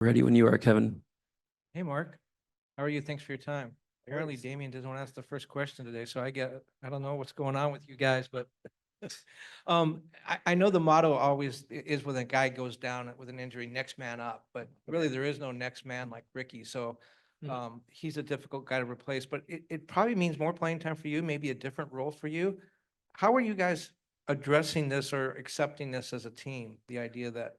Ready when you are, Kevin. Hey, Mark. How are you? Thanks for your time. Apparently, Thanks. Damien doesn't want to ask the first question today, so I don't know what's going on with you guys, but I know the motto always is when a guy goes down with an injury, next man up, but really there is no next man like Ricky. So he's a difficult guy to replace, but it probably means more playing time for you, maybe a different role for you. How are you guys addressing this or accepting this as a team? The idea that,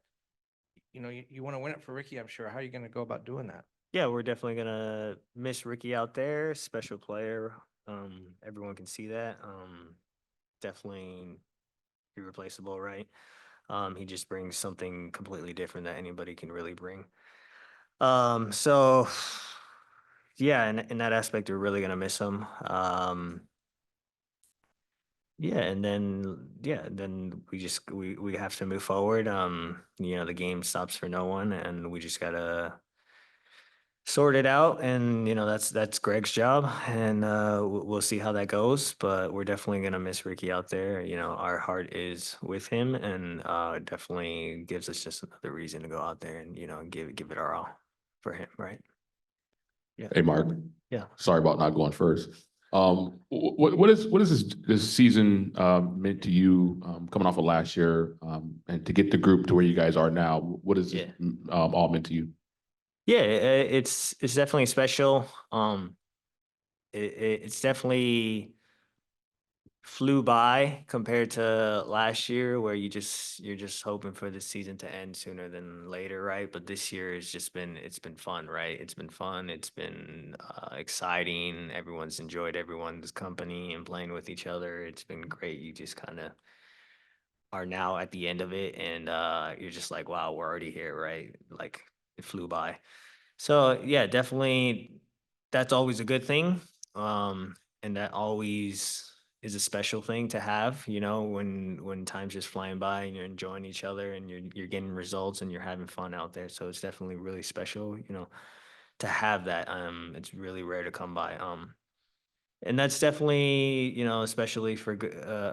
you want to win it for Ricky, I'm sure. How are you going to go about doing that? Yeah, we're definitely gonna miss Ricky out there. Special player. Everyone can see that. Definitely irreplaceable, right? He just brings something completely different that anybody can really bring. So yeah, in that aspect, we're really gonna miss him. Yeah, and then we have to move forward. The game stops for no one, and we just gotta sort it out, and that's Greg's job, and we'll see how that goes, but we're definitely going to miss Ricky out there. Our heart is with him, and it definitely gives us just another reason to go out there and give it our all for him, right? Yeah. Hey, Mark. Yeah. Sorry about not going first. What is this season meant to you coming off of last year and to get the group to where you guys are now? What is it all meant to you? Yeah, it's definitely special. It's definitely flew by compared to last year, where you're just hoping for the season to end sooner than later, right? But this year it's been fun, right? It's been fun. It's been exciting. Everyone's enjoyed everyone's company and playing with each other. It's been great. You just kind of are now at the end of it, and you're just like, wow, we're already here, right? Like it flew by. So yeah, definitely that's always a good thing. And that always is a special thing to have, when time's just flying by and you're enjoying each other and you're getting results and you're having fun out there. So it's definitely really special, to have that. It's really rare to come by. And that's definitely, especially for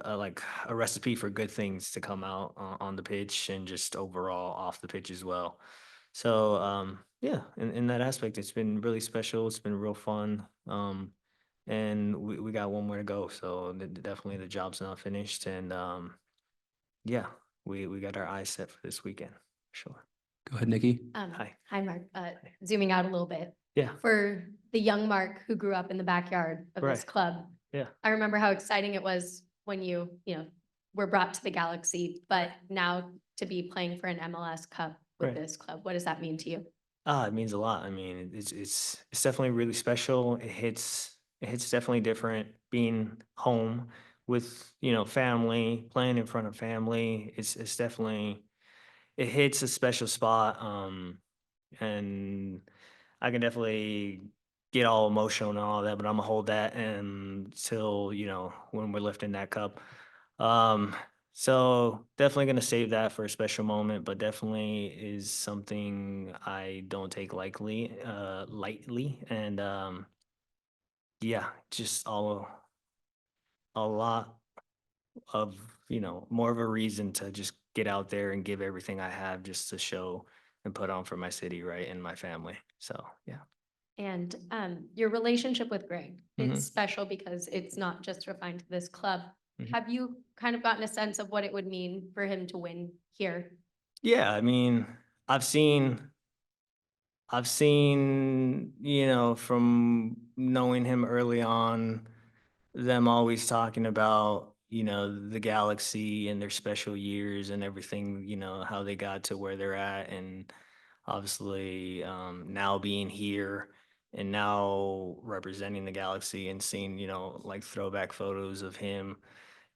like a recipe for good things to come out on the pitch and just overall off the pitch as well. So yeah, in that aspect, it's been really special. It's been real fun. And we got one more to go. So definitely the job's not finished. And yeah, we got our eyes set for this weekend. Sure. Go ahead, Nikki. Hi. Hi, Mark. Zooming out a little bit. Yeah. For the young Mark who grew up in the backyard of this Right. club, Yeah. I remember how exciting it was when you were brought to the Galaxy, but now to be playing for an MLS Cup with Right. this club, what does that mean to you? It means a lot. I mean, it's definitely really special. It hits definitely different being home with, family, playing in front of family. It's definitely it hits a special spot. And I can definitely get all emotional and all that, but I'm gonna hold that until, when we're lifting that cup. Um, so definitely gonna save that for a special moment, but definitely is something I don't take lightly. And yeah, just a lot of, more of a reason to just get out there and give everything I have just to show and put on for my city, right, and my family. So yeah. And your relationship with Greg, Mhm. it's special because it's not just refined to this club. Mhm. Have you kind of gotten a sense of what it would mean for him to win here? Yeah, I mean, I've seen from knowing him early on, them always talking about, the Galaxy and their special years and everything, how they got to where they're at. And obviously, now being here and now representing the Galaxy and seeing, like throwback photos of him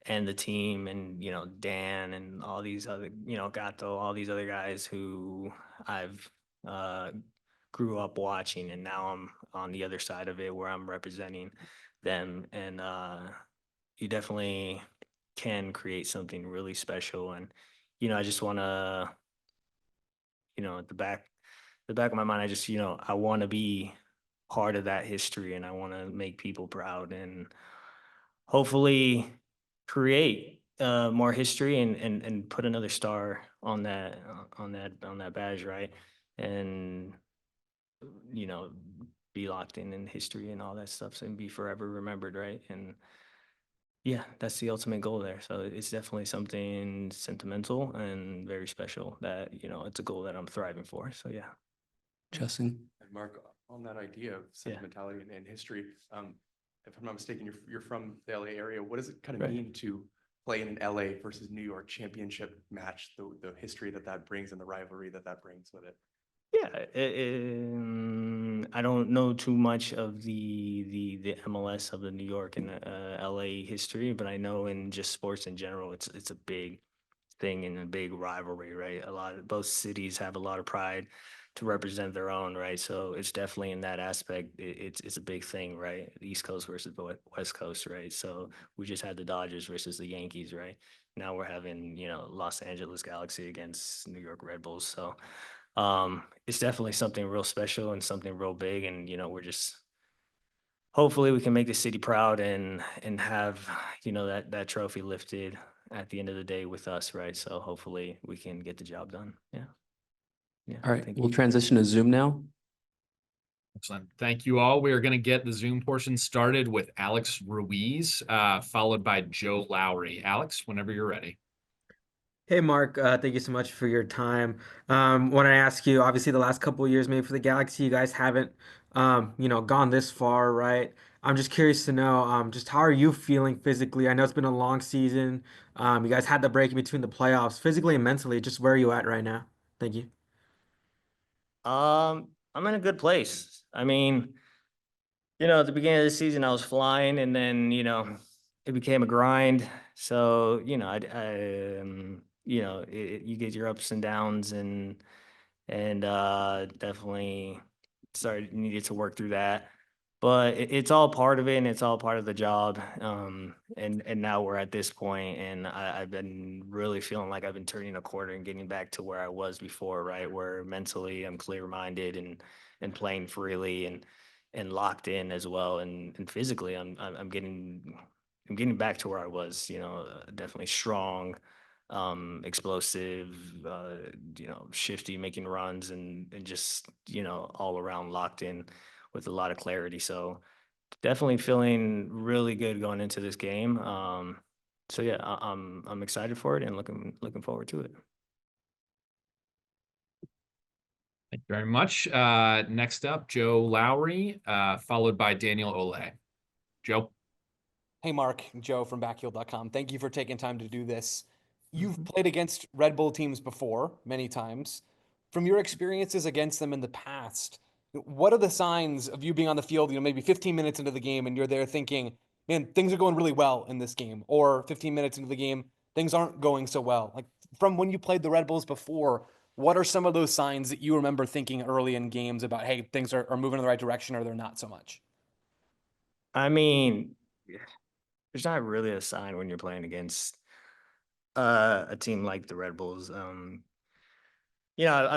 and the team and, Dan and all these other, Gato, all these other guys who I've uh, grew up watching, and now I'm on the other side of it where I'm representing them. And you definitely can create something really special. And, I just want to, at the back of my mind, I just, I want to be part of that history, and I want to make people proud and hopefully create more history and put another star on that badge, right? and be locked in history and all that stuff and be forever remembered, right? And yeah, that's the ultimate goal there. So it's definitely something sentimental and very special that, it's a goal that I'm thriving for. So yeah. Justin. And Mark, on that idea of sentimentality and history, if I'm not mistaken, you're from the LA area. What does it kind of Right. mean to play in an LA versus New York championship match, the history that brings and the rivalry that brings with it? Yeah, I don't know too much of the MLS of the New York and LA history, but I know in just sports in general, it's a big thing and a big rivalry, right? Both cities have a lot of pride to represent their own, right? So it's definitely in that aspect, it's a big thing, right? The East Coast versus the West Coast, right? So we just had the Dodgers versus the Yankees, right? Now we're having, Los Angeles Galaxy against New York Red Bulls. So it's definitely something real special and something real big. And, we're just hopefully we can make the city proud and have, that trophy lifted at the end of the day with us, right? So hopefully we can get the job done. Yeah. Yeah. All right, thank we'll you. transition to Zoom now. Excellent. Thank you all. We are going to get the Zoom portion started with Alex Ruiz, followed by Joe Lowry. Alex, whenever you're ready. Hey, Mark, thank you so much for your time. Want to ask you, obviously the last couple of years, maybe for the Galaxy, you guys haven't, gone this far, right? I'm just curious to know, just how are you feeling physically? I know it's been a long season. You guys had the break in between the playoffs, physically and mentally. Just where are you at right now? Thank you. I'm in a good place. I mean, at the beginning of the season, I was flying, and then it became a grind. So you get your ups and downs, and definitely needed to work through that. But it's all part of it, and it's all part of the job. And now we're at this point, and I've been really feeling like I've been turning a corner and getting back to where I was before, right? Where mentally I'm clear-minded and playing freely and locked in as well, and physically I'm getting back to where I was. Definitely strong, explosive, shifty, making runs and just, all around locked in with a lot of clarity. So definitely feeling really good going into this game. So yeah, I'm excited for it and looking forward to it. Thank you very much. Next up, Joe Lowry, followed by Daniel Ole. Joe. Hey, Mark, Joe from backheel.com. Thank you for taking time to do this. You've played against Red Bull teams before, many times. From your experiences against them in the past, what are the signs of you being on the field, maybe 15 minutes into the game and you're there thinking, man, things are going really well in this game, or 15 minutes into the game, things aren't going so well? Like from when you played the Red Bulls before, what are some of those signs that you remember thinking early in games about, hey, things are moving in the right direction or they're not so much? I mean, there's not really a sign when you're playing against a team like the Red Bulls. I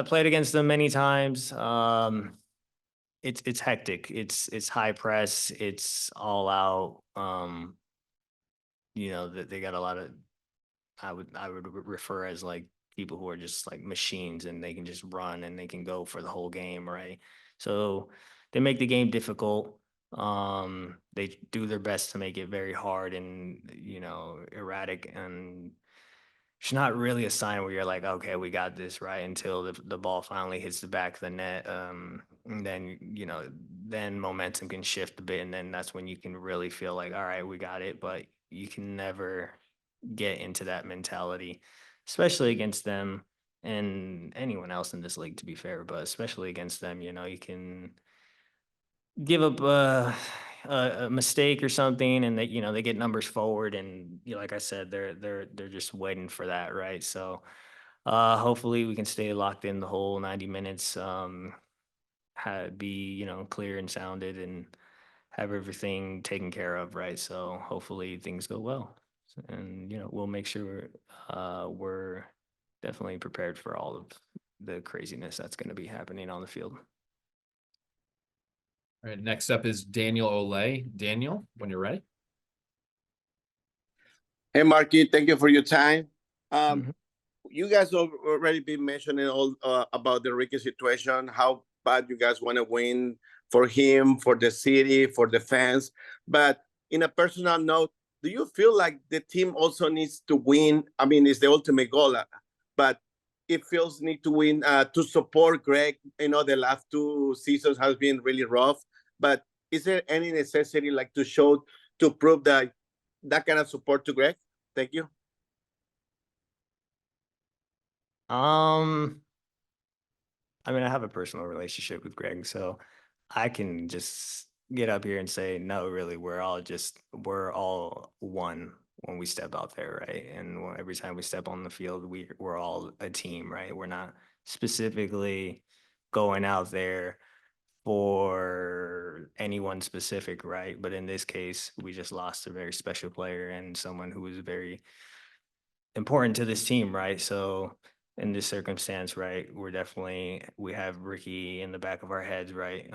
played against them many times. It's hectic. It's high press. It's all out. They got a lot of, I would refer as like people who are just like machines, and they can just run and they can go for the whole game, right? So they make the game difficult. They do their best to make it very hard and erratic, and it's not really a sign where you're like, okay, we got this, right, until the ball finally hits the back of the net. And then then momentum can shift a bit, and then that's when you can really feel like, all right, we got it. But you can never get into that mentality, especially against them and anyone else in this league, to be fair, but especially against them. You can give up a mistake or something, and they get numbers forward, and like I said, they're just waiting for that, right? So hopefully we can stay locked in the whole 90 minutes, be clear and sounded, and have everything taken care of, right? So hopefully things go well, and we'll make sure we're definitely prepared for all of the craziness that's going to be happening on the field. All right, next up is Daniel Ole. Daniel, when you're ready. Hey, Marky, thank you for your time. Mhm. you guys have already been mentioning all about the Ricky situation, how bad you guys want to win for him, for the city, for the fans. But in a personal note, do you feel like the team also needs to win? I mean, it's the ultimate goal, but it feels need to win to support Greg. You know, the last 2 seasons has been really rough. But is there any necessity like to show to prove that kind of support to Greg? Thank you. I mean, I have a personal relationship with Greg, so I can just get up here and say, no, really, we're all one when we step out there, right? And every time we step on the field, we're all a team, right? We're not specifically going out there for anyone specific, right? But in this case, we just lost a very special player and someone who was very important to this team, right? So in this circumstance, right, we have Ricky in the back of our heads, right?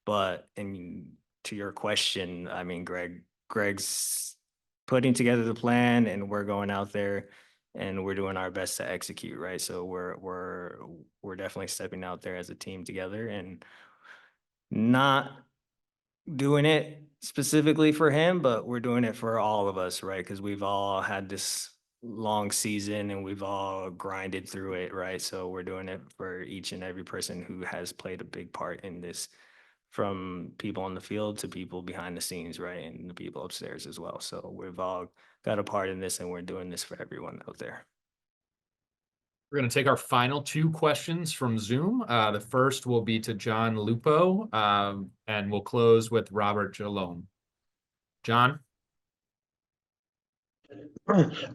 But to your question, I mean, Greg's putting together the plan, and we're going out there and we're doing our best to execute, right? So we're definitely stepping out there as a team together and not doing it specifically for him, but we're doing it for all of us, right? Because we've all had this long season and we've all grinded through it, right? So we're doing it for each and every person who has played a big part in this, from people on the field to people behind the scenes, right? And the people upstairs as well. So we've all got a part in this and we're doing this for everyone out there. We're going to take our final 2 questions from Zoom. The first will be to John Lupo, and we'll close with Robert Jalome. John?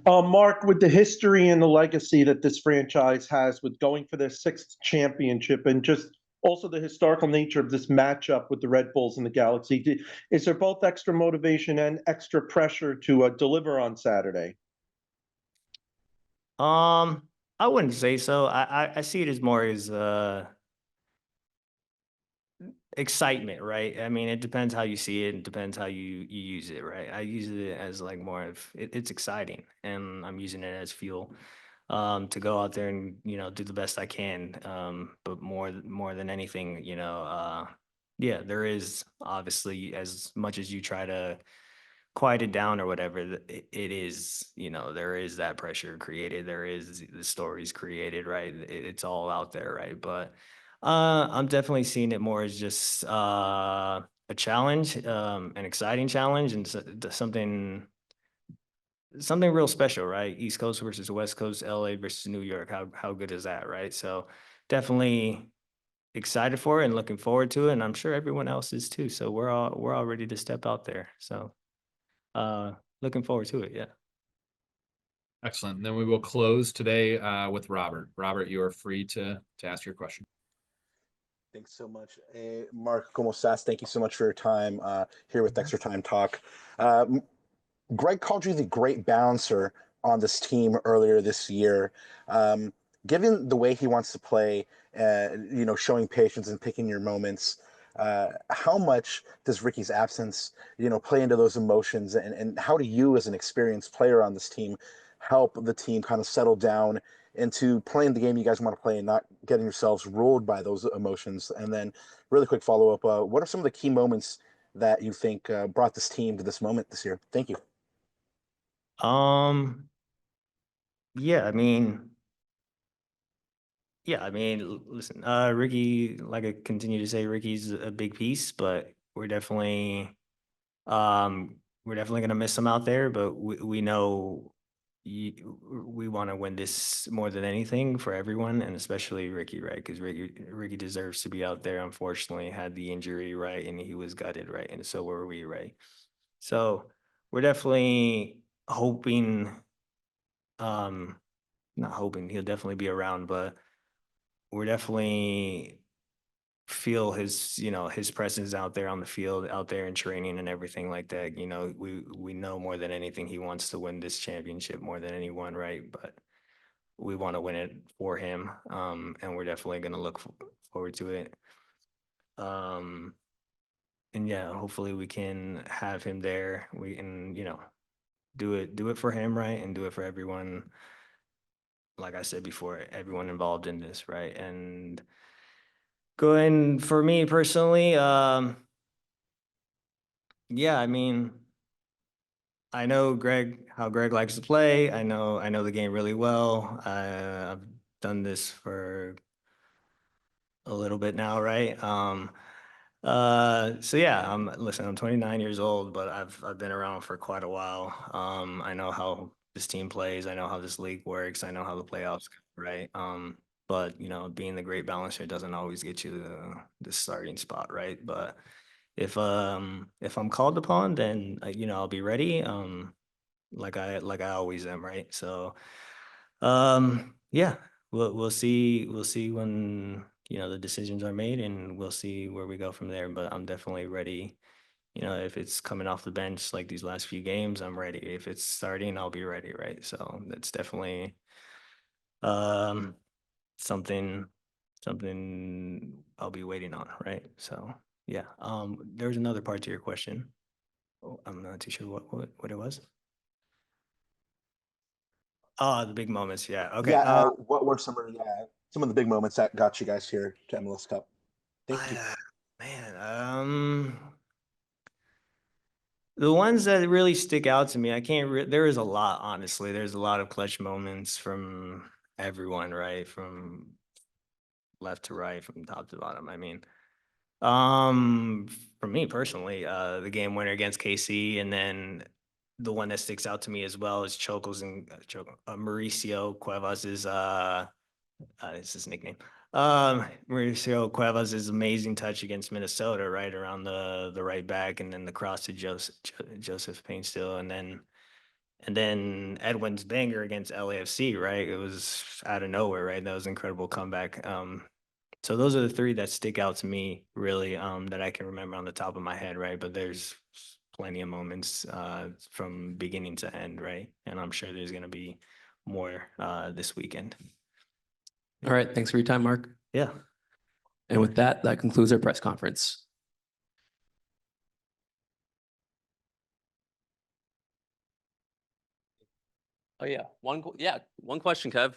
Mark, with the history and the legacy that this franchise has with going for their 6th championship and just also the historical nature of this matchup with the Red Bulls and the Galaxy, is there both extra motivation and extra pressure to deliver on Saturday? I wouldn't say so. I see it as more as excitement, right? I mean, it depends how you see it. It depends how you use it, right? I use it as like more of it's exciting, and I'm using it as fuel to go out there and do the best I can. But more than anything, yeah, there is obviously, as much as you try to quiet it down or whatever, it is, there is that pressure created, there is the stories created, right? It's all out there, right? But I'm definitely seeing it more as just a challenge, an exciting challenge, and something real special, right? East Coast versus West Coast, LA versus New York. How good is that, right? So definitely excited for it and looking forward to it, and I'm sure everyone else is too. So we're all ready to step out there. So looking forward to it. Yeah. Excellent. Then we will close today with Robert. Robert, you are free to ask your question. Thanks so much. Mark, ¿cómo estás? Thank you so much for your time here with Extra Time Talk. Greg called you the great bouncer on this team earlier this year. Given the way he wants to play, showing patience and picking your moments, how much does Ricky's absence, play into those emotions? And how do you, as an experienced player on this team, help the team kind of settle down into playing the game you guys want to play and not getting yourselves ruled by those emotions? And then really quick follow-up, what are some of the key moments that you think brought this team to this moment this year? Thank you. Yeah, I mean, listen, Ricky, like I continue to say, Ricky's a big piece, but we're definitely gonna miss him out there, but we know we want to win this more than anything for everyone, and especially Ricky, right? Because Ricky deserves to be out there. Unfortunately, had the injury, right, and he was gutted, right, and so were we, right? So we're definitely hoping, not hoping, he'll definitely be around, but we're definitely feel his presence out there on the field, out there in training and everything like that. We know more than anything he wants to win this championship more than anyone, right? But we want to win it for him, and we're definitely going to look forward to it. And yeah, hopefully we can have him there. We can do it for him, right, and do it for everyone like I said before, everyone involved in this, right? And going for me personally, yeah, I mean, I know how Greg likes to play. I know the game really well. I've done this for a little bit now, right? So yeah, listen, I'm 29 years old, but I've been around for quite a while. I know how this team plays. I know how this league works. I know how the playoffs go, right? But you know, being the great balancer doesn't always get you the starting spot, right? But if I'm called upon, then you know, I'll be ready. Like I always am, right? So yeah, we'll see when, you know, the decisions are made, and we'll see where we go from there. But I'm definitely ready. You know, if it's coming off the bench like these last few games, I'm ready. If it's starting, I'll be ready, right? So that's definitely um something I'll be waiting on, right? So yeah. There's another part to your question. Oh, I'm not too sure what it was. Oh, the big moments. Yeah. Okay. Yeah, what were some of the big moments that got you guys here to MLS Cup? Thank you. Man, the ones that really stick out to me, I can't. There is a lot, honestly. There's a lot of clutch moments from everyone, right? From left to right, from top to bottom. I mean, for me personally, the game winner against KC, and then the one that sticks out to me as well is Mauricio Cuevas's it's his nickname. Mauricio Cuevas' amazing touch against Minnesota, right around the right back, and then the cross to Joseph Painstill, and then Edwin's banger against LAFC, right? It was out of nowhere, right? That was an incredible comeback. So those are the three that stick out to me, really, that I can remember on the top of my head, right? But there's plenty of moments from beginning to end, right? And I'm sure there's gonna be more this weekend. All right. Thanks for your time, Mark. Yeah. And with that, that concludes our press conference. Oh yeah, one question, Kev.